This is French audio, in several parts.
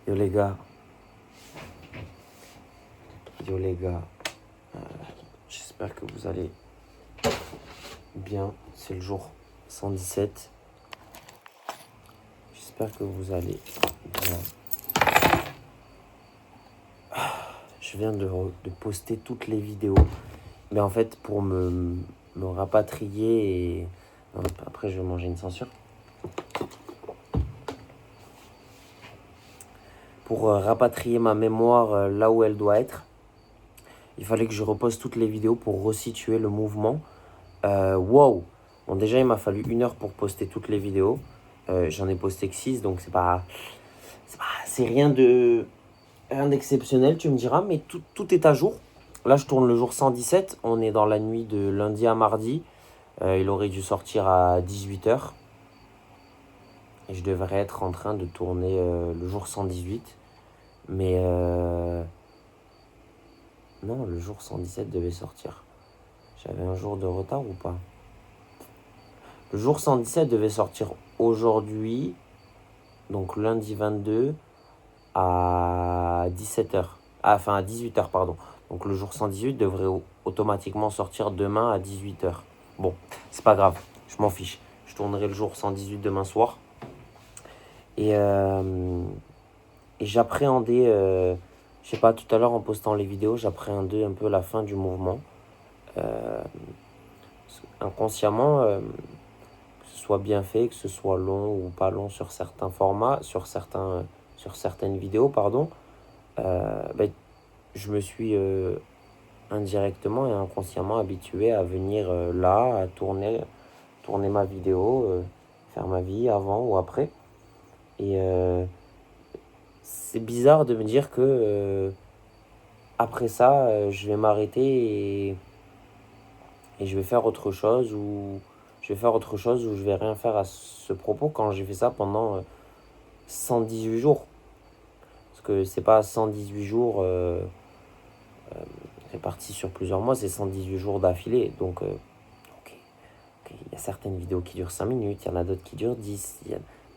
Yo les gars, yo les gars, j'espère que vous allez bien. C'est le jour 117. J'espère que vous allez bien. Je viens de poster toutes les vidéos, mais en fait pour me rapatrier et après je vais manger une censure. Pour rapatrier ma mémoire là où elle doit être, il fallait que je repose toutes les vidéos pour resituer le mouvement. Wow! Bon, déjà, il m'a fallu 1 heure pour poster toutes les vidéos. J'en ai posté que 6, donc c'est rien d'exceptionnel, tu me diras, mais tout est à jour. Là, je tourne le jour 117. On est dans la nuit de lundi à mardi. Il aurait dû sortir à 18 h. Et je devrais être en train de tourner le jour 118. Mais non, le jour 117 devait sortir. J'avais un jour de retard ou pas? Le jour 117 devait sortir aujourd'hui, donc lundi 22 à 17 h. Enfin à 18 h, pardon. Donc le jour 118 devrait automatiquement sortir demain à 18 h. Bon, c'est pas grave, je m'en fiche. Je tournerai le jour 118 demain soir. Et j'appréhendais, je sais pas, tout à l'heure en postant les vidéos, j'appréhendais un peu la fin du mouvement. Inconsciemment, que ce soit bien fait, que ce soit long ou pas long sur certains formats, sur certaines vidéos, pardon, je me suis indirectement et inconsciemment habitué à venir là, à tourner ma vidéo, faire ma vie avant ou après. Et c'est bizarre de me dire que après ça, je vais m'arrêter et je vais faire autre chose ou je vais rien faire à ce propos quand j'ai fait ça pendant 118 jours. Parce que c'est pas 118 jours répartis sur plusieurs mois, c'est 118 jours d'affilée. Donc, ok, il y a certaines vidéos qui durent 5 minutes, il y en a d'autres qui durent 10.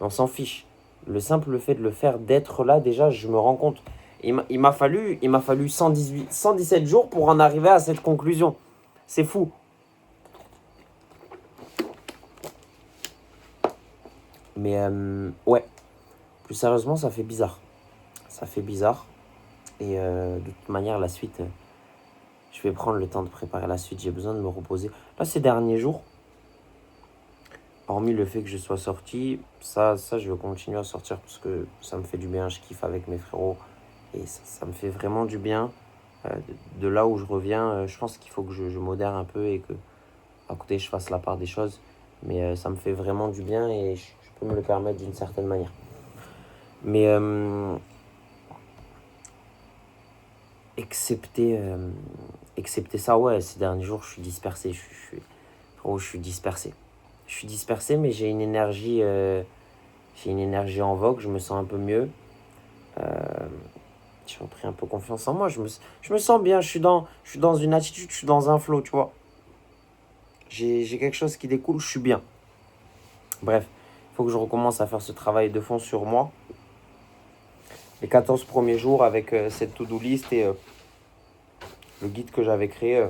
On s'en fiche. Le simple fait de le faire, d'être là, déjà, je me rends compte. Il m'a fallu 117 jours pour en arriver à cette conclusion. C'est fou. Mais ouais, plus sérieusement, ça fait bizarre. Ça fait bizarre. Et de toute manière, la suite, je vais prendre le temps de préparer la suite. J'ai besoin de me reposer. Là, ces derniers jours, hormis le fait que je sois sorti, ça je vais continuer à sortir parce que ça me fait du bien. Je kiffe avec mes frérots. Et ça me fait vraiment du bien. De là où je reviens, je pense qu'il faut que je modère un peu et que, à côté, je fasse la part des choses. Mais ça me fait vraiment du bien et je peux me le permettre d'une certaine manière. Mais excepté ça, ouais, ces derniers jours, je suis dispersé. Je suis dispersé. Je suis dispersé, mais j'ai une énergie en vogue. Je me sens un peu mieux. J'ai repris un peu confiance en moi. Je me sens bien. Je suis dans une attitude, je suis dans un flow, tu vois. J'ai quelque chose qui découle, je suis bien. Bref, il faut que je recommence à faire ce travail de fond sur moi. Les 14 premiers jours avec cette to-do list et le guide que j'avais créé.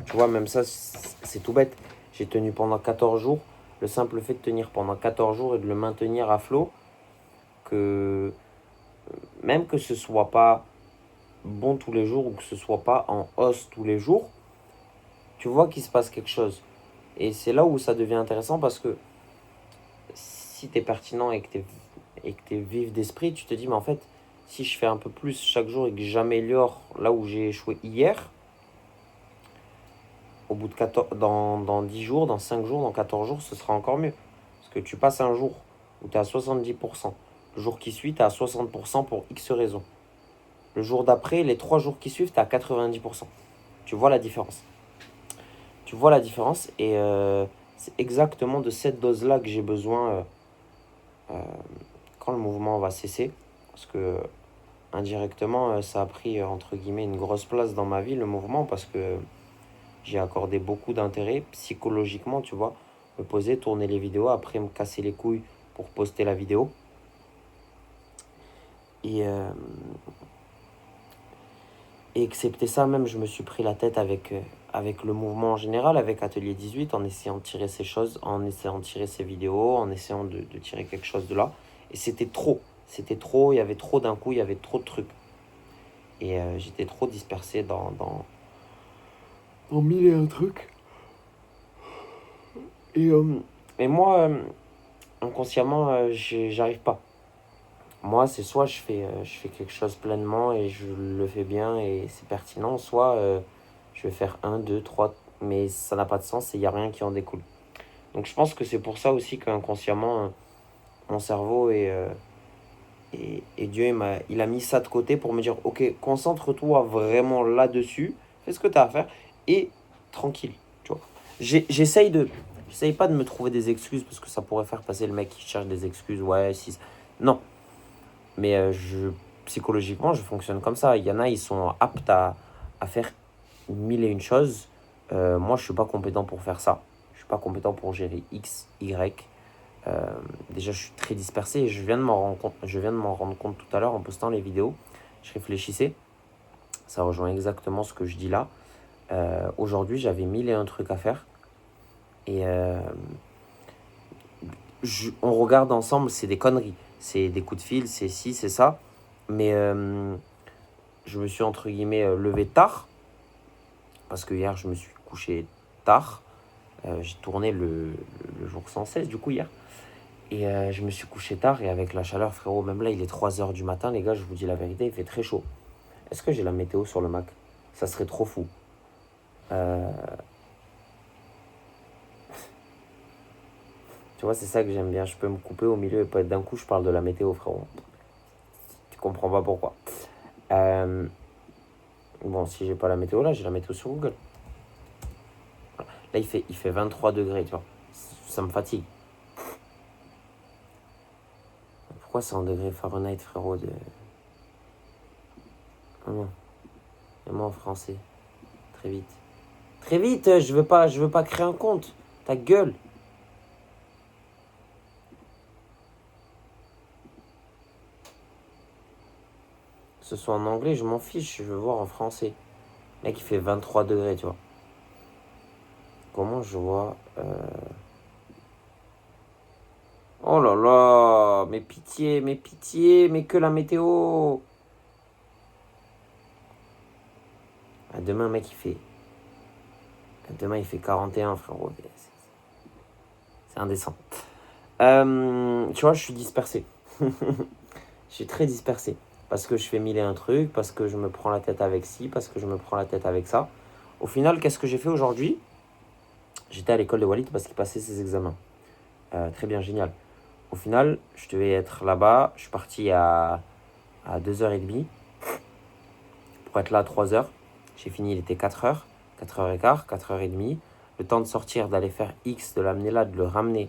Tu vois, même ça, c'est tout bête. J'ai tenu pendant 14 jours. Le simple fait de tenir pendant 14 jours et de le maintenir à flot, que même que ce soit pas bon tous les jours ou que ce soit pas en hausse tous les jours, tu vois qu'il se passe quelque chose. Et c'est là où ça devient intéressant parce que si tu es pertinent et que tu es vif d'esprit, tu te dis, mais en fait, si je fais un peu plus chaque jour et que j'améliore là où j'ai échoué hier, au bout de 14, dans 10 jours, dans 5 jours, dans 14 jours, ce sera encore mieux. Parce que tu passes un jour où tu es à 70%. Le jour qui suit, tu es à 60% pour X raisons. Le jour d'après, les 3 jours qui suivent, tu es à 90%. Tu vois la différence. Tu vois la différence et c'est exactement de cette dose-là que j'ai besoin quand le mouvement va cesser. Parce que indirectement, ça a pris entre guillemets une grosse place dans ma vie, le mouvement, parce que j'ai accordé beaucoup d'intérêt psychologiquement, tu vois. Me poser, tourner les vidéos, après me casser les couilles pour poster la vidéo. Et, excepté ça, même, je me suis pris la tête avec le mouvement en général, avec Atelier 18, en essayant de tirer ces choses, en essayant de tirer ces vidéos, en essayant de tirer quelque chose de là. Et c'était trop. C'était trop, il y avait trop d'un coup, il y avait trop de trucs. Et j'étais trop dispersé dans mille et un trucs. Et moi, inconsciemment, j'arrive pas. Moi, c'est soit je fais quelque chose pleinement et je le fais bien et c'est pertinent, soit je vais faire un, deux, trois, mais ça n'a pas de sens et il n'y a rien qui en découle. Donc je pense que c'est pour ça aussi qu'inconsciemment, mon cerveau et Dieu, il a mis ça de côté pour me dire, ok, concentre-toi vraiment là-dessus, fais ce que tu as à faire et tranquille, tu vois. J'essaye pas de me trouver des excuses parce que ça pourrait faire passer le mec qui cherche des excuses, ouais, si... Non, mais psychologiquement, je fonctionne comme ça. Il y en a, ils sont aptes à faire mille et une choses. Moi, je ne suis pas compétent pour faire ça. Je ne suis pas compétent pour gérer X, Y. Déjà, je suis très dispersé et je viens de m'en rendre compte tout à l'heure en postant les vidéos. Je réfléchissais. Ça rejoint exactement ce que je dis là. Aujourd'hui, j'avais mille et un trucs à faire. Et on regarde ensemble, c'est des conneries. C'est des coups de fil, c'est ci, c'est ça. Mais je me suis entre guillemets levé tard. Parce que hier, je me suis couché tard. J'ai tourné le jour 116 du coup hier. Et je me suis couché tard et avec la chaleur, frérot, même là, il est 3 h du matin, les gars, je vous dis la vérité, il fait très chaud. Est-ce que j'ai la météo sur le Mac? Ça serait trop fou. Tu vois, c'est ça que j'aime bien. Je peux me couper au milieu et pas d'un coup, je parle de la météo, frérot. Tu comprends pas pourquoi. Bon, si j'ai pas la météo là, j'ai la météo sur Google. Là, il fait 23 degrés, tu vois. Ça me fatigue. Pourquoi c'est en degrés Fahrenheit, frérot Non, et moi en français. Très vite. Très vite, je veux pas créer un compte. Ta gueule. Que ce soit en anglais, je m'en fiche, je veux voir en français. Mec, il fait 23 degrés, tu vois. Comment je vois Oh là là, mais pitié, mais que la météo. Ah, demain, mec, Demain, il fait 41, frérot. C'est indécent. Tu vois, je suis dispersé. Je suis très dispersé. Parce que je fais mille et un trucs, parce que je me prends la tête avec ci, parce que je me prends la tête avec ça. Au final, qu'est-ce que j'ai fait aujourd'hui? J'étais à l'école de Walid parce qu'il passait ses examens. Très bien, génial. Au final, je devais être là-bas. Je suis parti à 2h30 pour être là à 3h. J'ai fini, il était 4h, 4h15, 4h30. Le temps de sortir, d'aller faire X, de l'amener là, de le ramener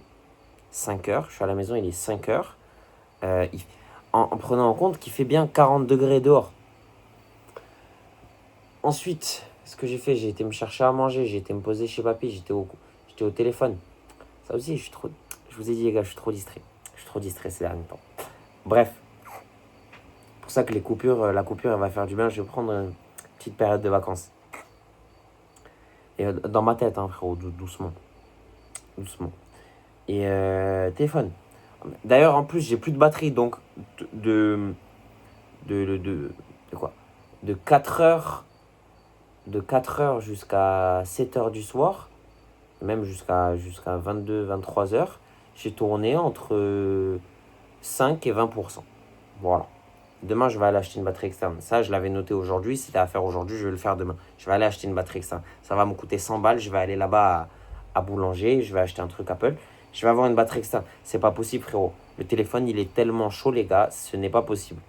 5h. Je suis à la maison, il est 5h. En prenant en compte qu'il fait bien 40 degrés dehors. Ensuite, ce que j'ai fait, j'ai été me chercher à manger, j'ai été me poser chez papy, j'étais au téléphone. Ça aussi, je vous ai dit les gars, je suis trop distrait. Je suis trop distrait ces derniers temps. Bref, pour ça que la coupure, elle va faire du bien. Je vais prendre une petite période de vacances. Et dans ma tête, hein, frérot, doucement. Doucement. Et téléphone. D'ailleurs, en plus, j'ai plus de batterie, donc de quoi? De 4 heures jusqu'à 7 heures du soir, même jusqu'à 22, 23 heures, j'ai tourné entre 5 et 20%. Voilà. Demain, je vais aller acheter une batterie externe. Ça, je l'avais noté aujourd'hui. C'était à faire aujourd'hui, je vais le faire demain. Je vais aller acheter une batterie externe. Ça va me coûter 100 balles. Je vais aller là-bas à Boulanger. Je vais acheter un truc Apple. Je vais avoir une batterie externe. C'est pas possible, frérot. Le téléphone, il est tellement chaud, les gars. Ce n'est pas possible.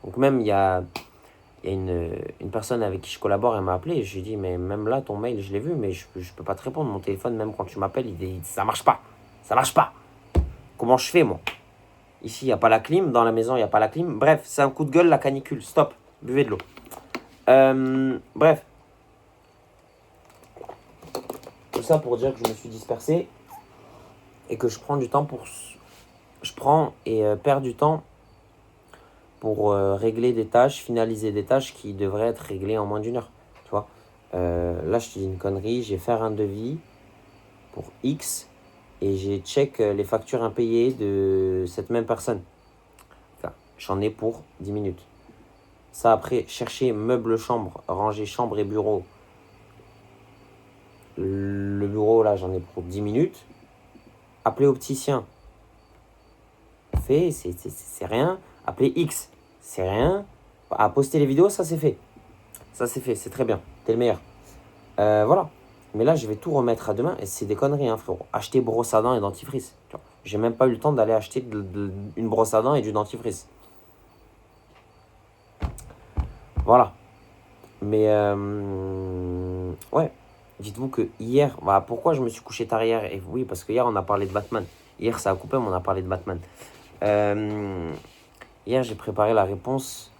Donc même, il y a une personne avec qui je collabore. Elle m'a appelé. Et je lui ai dit, mais même là, ton mail, je l'ai vu. Mais je peux pas te répondre. Mon téléphone, même quand tu m'appelles, ça marche pas. Ça marche pas. Comment je fais, moi? Ici, il n'y a pas la clim. Dans la maison, il n'y a pas la clim. Bref, c'est un coup de gueule, la canicule. Stop. Buvez de l'eau. Bref. Tout ça pour dire que je me suis dispersé et que je prends du temps pour... Je prends et perds du temps pour régler des tâches, finaliser des tâches qui devraient être réglées en moins d'1 heure. Tu vois, là, je te dis une connerie, j'ai fait un devis pour X et j'ai check les factures impayées de cette même personne. Enfin, j'en ai pour 10 minutes. Ça, après, chercher meubles chambre, ranger chambre et bureau. Le bureau, là, j'en ai pour 10 minutes. Appeler opticien, fait, c'est rien. Appeler X, c'est rien. À poster les vidéos, ça c'est fait. Ça c'est fait, c'est très bien. T'es le meilleur. Voilà. Mais là, je vais tout remettre à demain et c'est des conneries, hein, frérot. Acheter brosse à dents et dentifrice. J'ai même pas eu le temps d'aller acheter une brosse à dents et du dentifrice. Voilà. Mais ouais. Dites-vous que hier, bah, pourquoi je me suis couché tard hier? Et oui, parce que hier, on a parlé de Batman. Hier, ça a coupé, mais on a parlé de Batman. Hier, j'ai préparé la réponse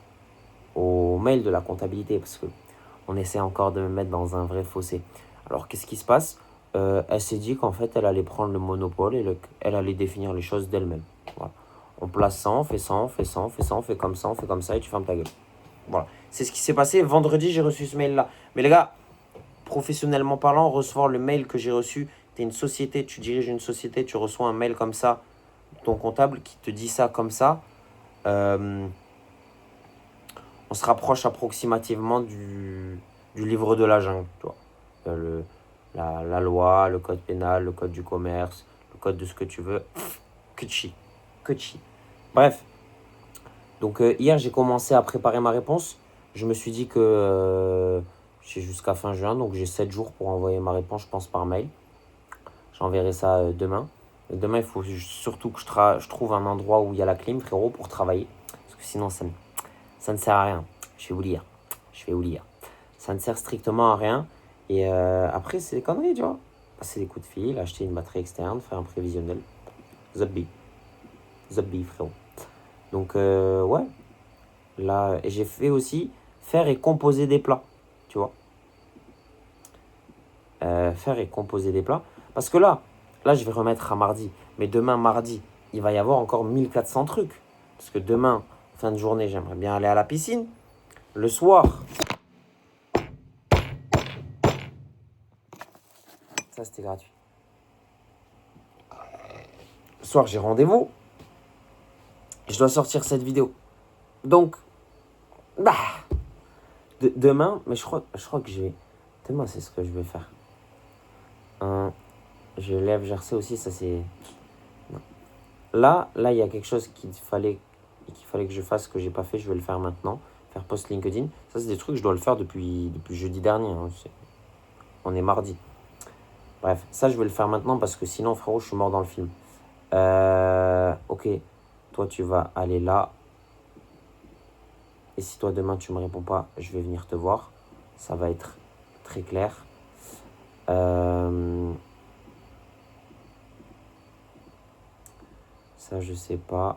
au mail de la comptabilité parce que on essaie encore de me mettre dans un vrai fossé. Alors, qu'est-ce qui se passe? Elle s'est dit qu'en fait, elle allait prendre le monopole et elle allait définir les choses d'elle-même. Voilà. On place ça, on fait ça, on fait ça, on fait ça, on fait comme ça, on fait comme ça et tu fermes ta gueule. Voilà. C'est ce qui s'est passé. Vendredi, j'ai reçu ce mail-là. Mais les gars, professionnellement parlant, recevoir le mail que j'ai reçu, tu es une société, tu diriges une société, tu reçois un mail comme ça, ton comptable qui te dit ça comme ça, on se rapproche approximativement du livre de la jungle, tu vois. La loi, le code pénal, le code du commerce, le code de ce que tu veux. Que de chi. Que de chi. Bref. Donc hier, j'ai commencé à préparer ma réponse. Je me suis dit que j'ai jusqu'à fin juin, donc j'ai 7 jours pour envoyer ma réponse, je pense, par mail. J'enverrai ça demain. Et demain, il faut surtout que je trouve un endroit où il y a la clim, frérot, pour travailler. Parce que sinon, ça ne sert à rien. Je vais vous lire. Ça ne sert strictement à rien. Et après, c'est des conneries, tu vois. Passer des coups de fil, acheter une batterie externe, faire un prévisionnel. Zabbi, frérot. Donc, ouais. Là, et j'ai fait aussi faire et composer des plats, tu vois. Faire et composer des plats. Parce que là, je vais remettre à mardi. Mais demain, mardi, il va y avoir encore 1400 trucs. Parce que demain, fin de journée, j'aimerais bien aller à la piscine. Le soir, ça c'était gratuit. Le soir, j'ai rendez-vous. Je dois sortir cette vidéo. Donc, bah, demain, mais je crois que j'ai... Demain, c'est ce que je vais faire. Je lève Jersey aussi, ça c'est... Non. Là, il y a quelque chose qu'il fallait que je fasse, que j'ai pas fait, je vais le faire maintenant. Faire post LinkedIn. Ça, c'est des trucs que je dois le faire depuis jeudi dernier. Hein. On est mardi. Bref, ça, je vais le faire maintenant parce que sinon, frérot, je suis mort dans le film. Ok, toi, tu vas aller là. Et si toi, demain, tu me réponds pas, je vais venir te voir. Ça va être très clair. Ça, je sais pas.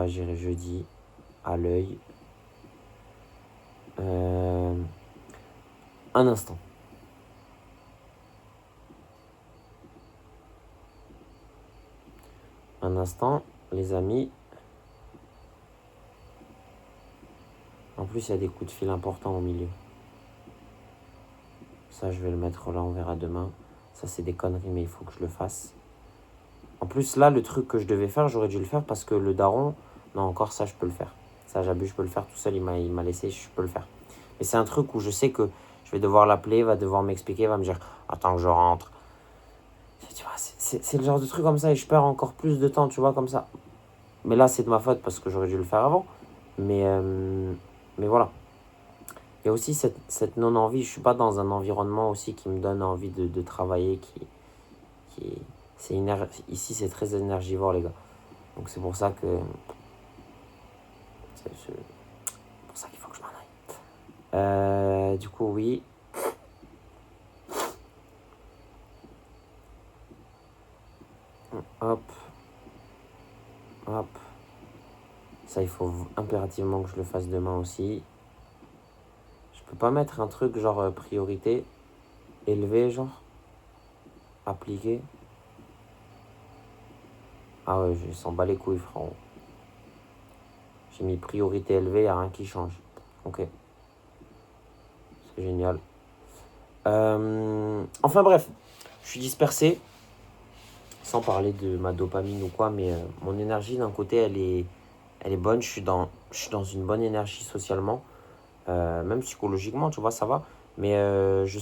J'irai jeudi à l'œil. Un instant. Un instant, les amis. En plus, il y a des coups de fil importants au milieu. Ça, je vais le mettre là, on verra demain. Ça, c'est des conneries, mais il faut que je le fasse. En plus, là, le truc que je devais faire, j'aurais dû le faire parce que le daron... Non, encore ça, je peux le faire. Ça, j'abuse, je peux le faire tout seul. Il m'a laissé, je peux le faire. Mais c'est un truc où je sais que je vais devoir l'appeler, il va devoir m'expliquer, il va me dire « Attends que je rentre. » Tu vois, c'est le genre de truc comme ça et je perds encore plus de temps, tu vois, comme ça. Mais là, c'est de ma faute parce que j'aurais dû le faire avant. Mais voilà. Il y a aussi cette non-envie. Je suis pas dans un environnement aussi qui me donne envie de travailler. Ici, c'est très énergivore, les gars. Donc, c'est pour ça que... C'est pour ça qu'il faut que je m'en aille. Du coup, oui. Hop. Hop. Ça, il faut impérativement que je le fasse demain aussi. Je peux pas mettre un truc genre priorité élevé, genre appliqué. Ah ouais, je s'en bats les couilles, frérot. J'ai mis priorité élevée, il n'y a rien qui change. Ok. C'est génial. Enfin bref, je suis dispersé, sans parler de ma dopamine ou quoi, mais mon énergie d'un côté, elle est bonne. Je suis dans une bonne énergie socialement, même psychologiquement, tu vois, ça va. Mais je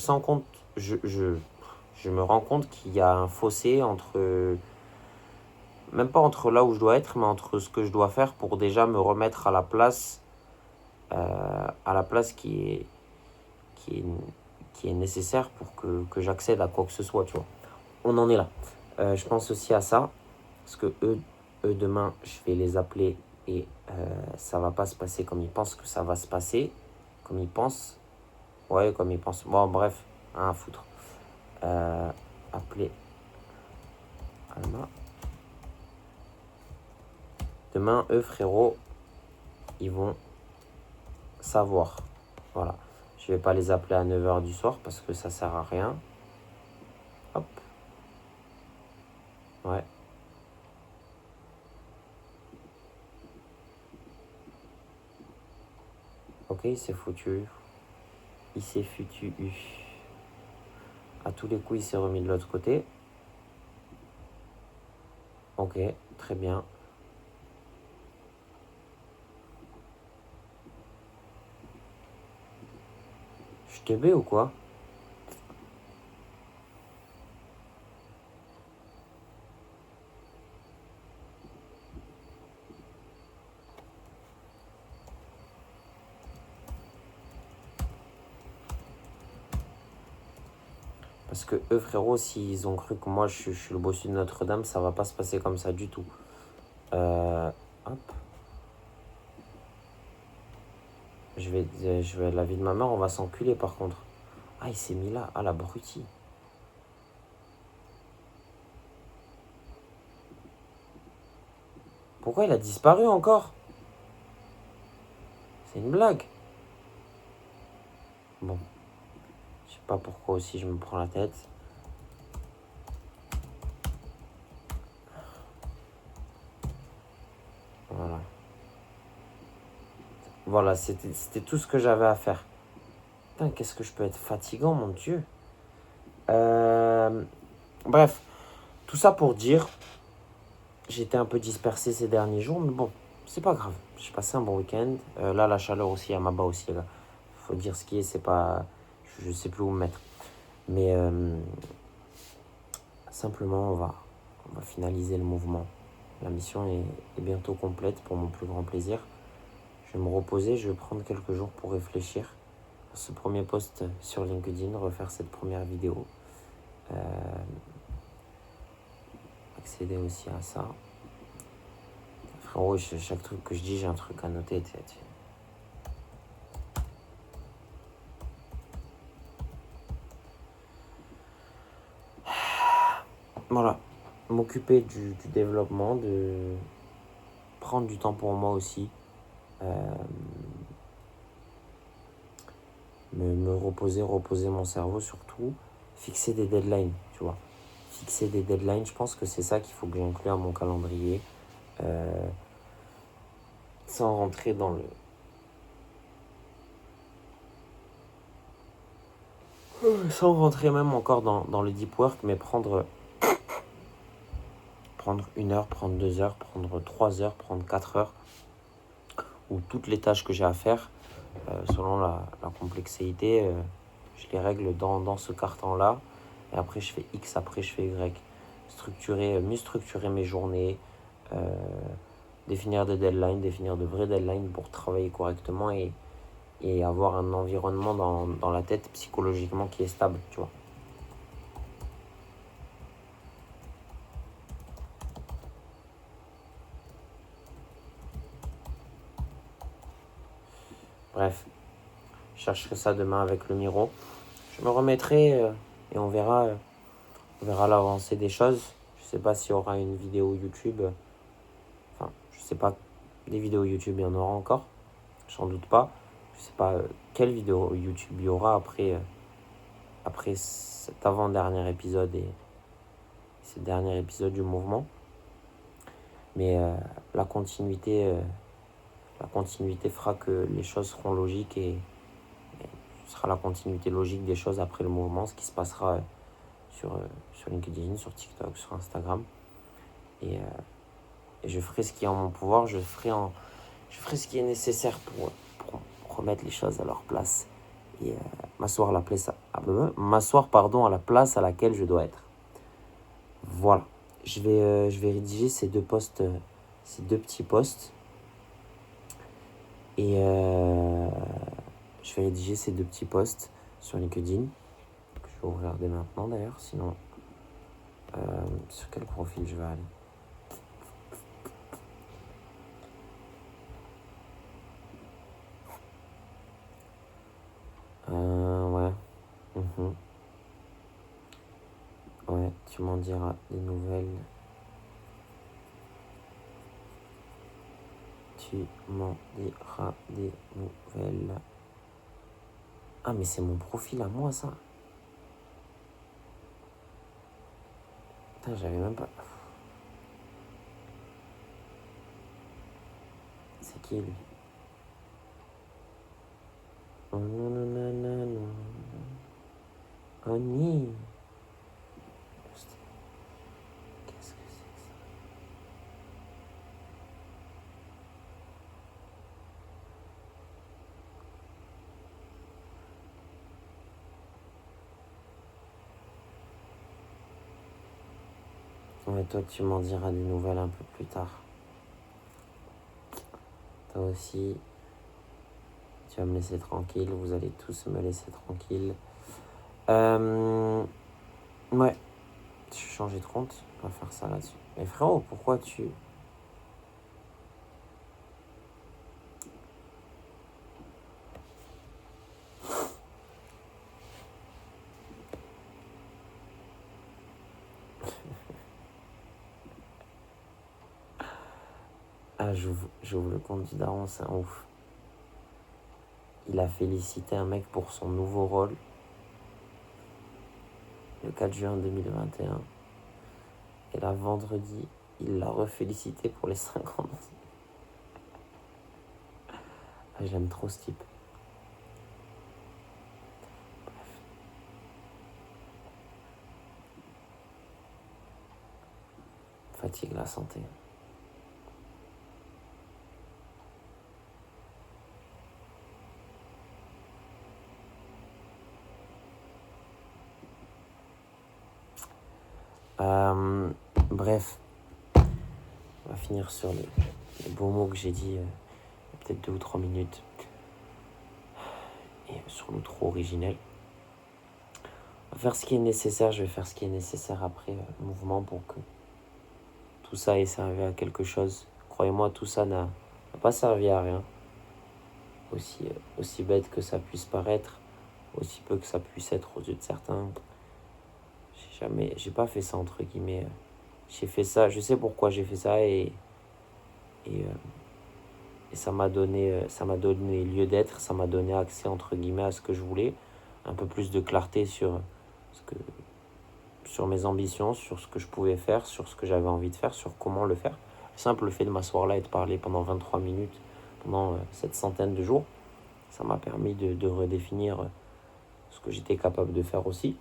me rends compte qu'il y a un fossé entre, même pas entre là où je dois être, mais entre ce que je dois faire pour déjà me remettre à la place qui est, qui est nécessaire pour que j'accède à quoi que ce soit, tu vois. On en est là. Je pense aussi à ça, parce que eux demain, je vais les appeler et ça va pas se passer comme ils pensent que ça va se passer, comme ils pensent. Ouais, comme ils pensent. Bon, bref, hein, à foutre. Appeler Alma. Demain, eux, frérot, ils vont savoir. Voilà. Je vais pas les appeler à 9h du soir parce que ça sert à rien. Hop. Ouais. Ok, il s'est foutu. Il s'est foutu. À tous les coups, il s'est remis de l'autre côté. Ok, très bien. Je te vais ou quoi? Parce que eux, frérot, s'ils ont cru que moi je suis le bossu de Notre-Dame, ça va pas se passer comme ça du tout. Hop. Je vais la vie de ma mère, on va s'enculer par contre. Ah, il s'est mis là. Ah, l'abruti. Pourquoi il a disparu encore? C'est une blague. Bon. Je sais pas pourquoi aussi je me prends la tête. Voilà. Voilà, c'était tout ce que j'avais à faire. Putain, qu'est-ce que je peux être fatigant, mon Dieu. Bref, tout ça pour dire, j'étais un peu dispersé ces derniers jours, mais bon, c'est pas grave. J'ai passé un bon week-end. Là, la chaleur aussi, elle m'abat aussi, là. Faut dire ce qui est, c'est pas... Je sais plus où me mettre. Mais simplement, on va finaliser le mouvement. La mission est bientôt complète pour mon plus grand plaisir. Je vais me reposer, je vais prendre quelques jours pour réfléchir à ce premier post sur LinkedIn, refaire cette première vidéo. Accéder aussi à ça. Frérot, chaque truc que je dis, j'ai un truc à noter. Voilà. M'occuper du développement, de prendre du temps pour moi aussi. Me reposer mon cerveau surtout. Fixer des deadlines, tu vois. Fixer des deadlines, je pense que c'est ça qu'il faut que j'inclue à mon calendrier. Sans rentrer dans le... Sans rentrer même encore dans le deep work, mais prendre 1 heure, prendre 2 heures, prendre 3 heures, prendre 4 heures, ou toutes les tâches que j'ai à faire, selon la complexité, je les règle dans ce carton-là, et après je fais X, après je fais Y. Mieux structurer mes journées, définir des deadlines, définir de vrais deadlines pour travailler correctement et avoir un environnement dans la tête psychologiquement qui est stable, tu vois. Bref, je chercherai ça demain avec le Miro. Je me remettrai et on verra l'avancée des choses. Je sais pas s'il y aura une vidéo YouTube. Enfin, je sais pas, des vidéos YouTube il y en aura encore. J'en doute pas. Je sais pas quelle vidéo YouTube il y aura après cet avant-dernier épisode et ce dernier épisode du mouvement. Mais la continuité la continuité fera que les choses seront logiques et ce sera la continuité logique des choses après le mouvement, ce qui se passera sur LinkedIn, sur TikTok, sur Instagram. Et je ferai ce qui est en mon pouvoir, je ferai ce qui est nécessaire pour remettre les choses à leur place et m'asseoir à la place à la place à laquelle je dois être. Voilà. Je vais rédiger ces deux petits posts. Et je vais rédiger ces deux petits posts sur LinkedIn. Que je vais ouvrir dès maintenant d'ailleurs. Sinon, sur quel profil je vais aller? Ouais. Ouais, tu m'en diras des nouvelles. Tu m'en diras des nouvelles. Ah, mais c'est mon profil à moi, ça. Putain, j'avais même pas... C'est qui, lui? Oh non, non, non, non, non. Oh, ni. Qu'est-ce que c'est que ça? Ouais, toi, tu m'en diras des nouvelles un peu plus tard. Toi aussi, tu vas me laisser tranquille. Vous allez tous me laisser tranquille. Ouais, je vais changer de compte. On va faire ça là-dessus. Mais frérot, pourquoi tu... Ah, j'ouvre le compte du daron, c'est un ouf. Il a félicité un mec pour son nouveau rôle le 4 juin 2021. Et là, vendredi, il l'a refélicité pour les 5 ans. Ah, j'aime trop ce type. Fatigue la santé. Bref, on va finir sur les beaux mots que j'ai dit il y a peut-être 2 ou 3 minutes. Et sur l'outro originel. On va faire ce qui est nécessaire, je vais faire ce qui est nécessaire après le mouvement pour que tout ça ait servi à quelque chose. Croyez-moi, tout ça n'a pas servi à rien. Aussi bête que ça puisse paraître, aussi peu que ça puisse être aux yeux de certains. J'ai pas fait ça entre guillemets. J'ai fait ça, je sais pourquoi j'ai fait ça et ça m'a donné lieu d'être, ça m'a donné accès entre guillemets à ce que je voulais, un peu plus de clarté sur mes ambitions, sur ce que je pouvais faire, sur ce que j'avais envie de faire, sur comment le faire. Le simple fait de m'asseoir là et de parler pendant 23 minutes, pendant cette centaine de jours, ça m'a permis de redéfinir ce que j'étais capable de faire aussi.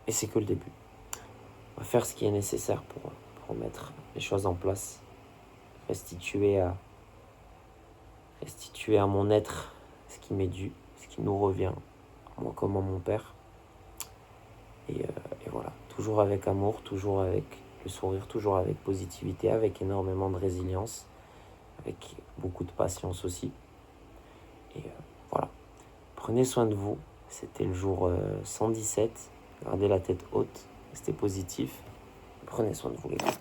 Et c'est que le début. On va faire ce qui est nécessaire pour mettre les choses en place, restituer à mon être ce qui m'est dû, ce qui nous revient, à moi comme à mon père. Et voilà, toujours avec amour, toujours avec le sourire, toujours avec positivité, avec énormément de résilience, avec beaucoup de patience aussi. Et voilà, prenez soin de vous. C'était le jour 117. Gardez la tête haute, restez positif. Prenez soin de vous les gars.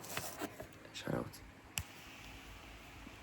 Shout out.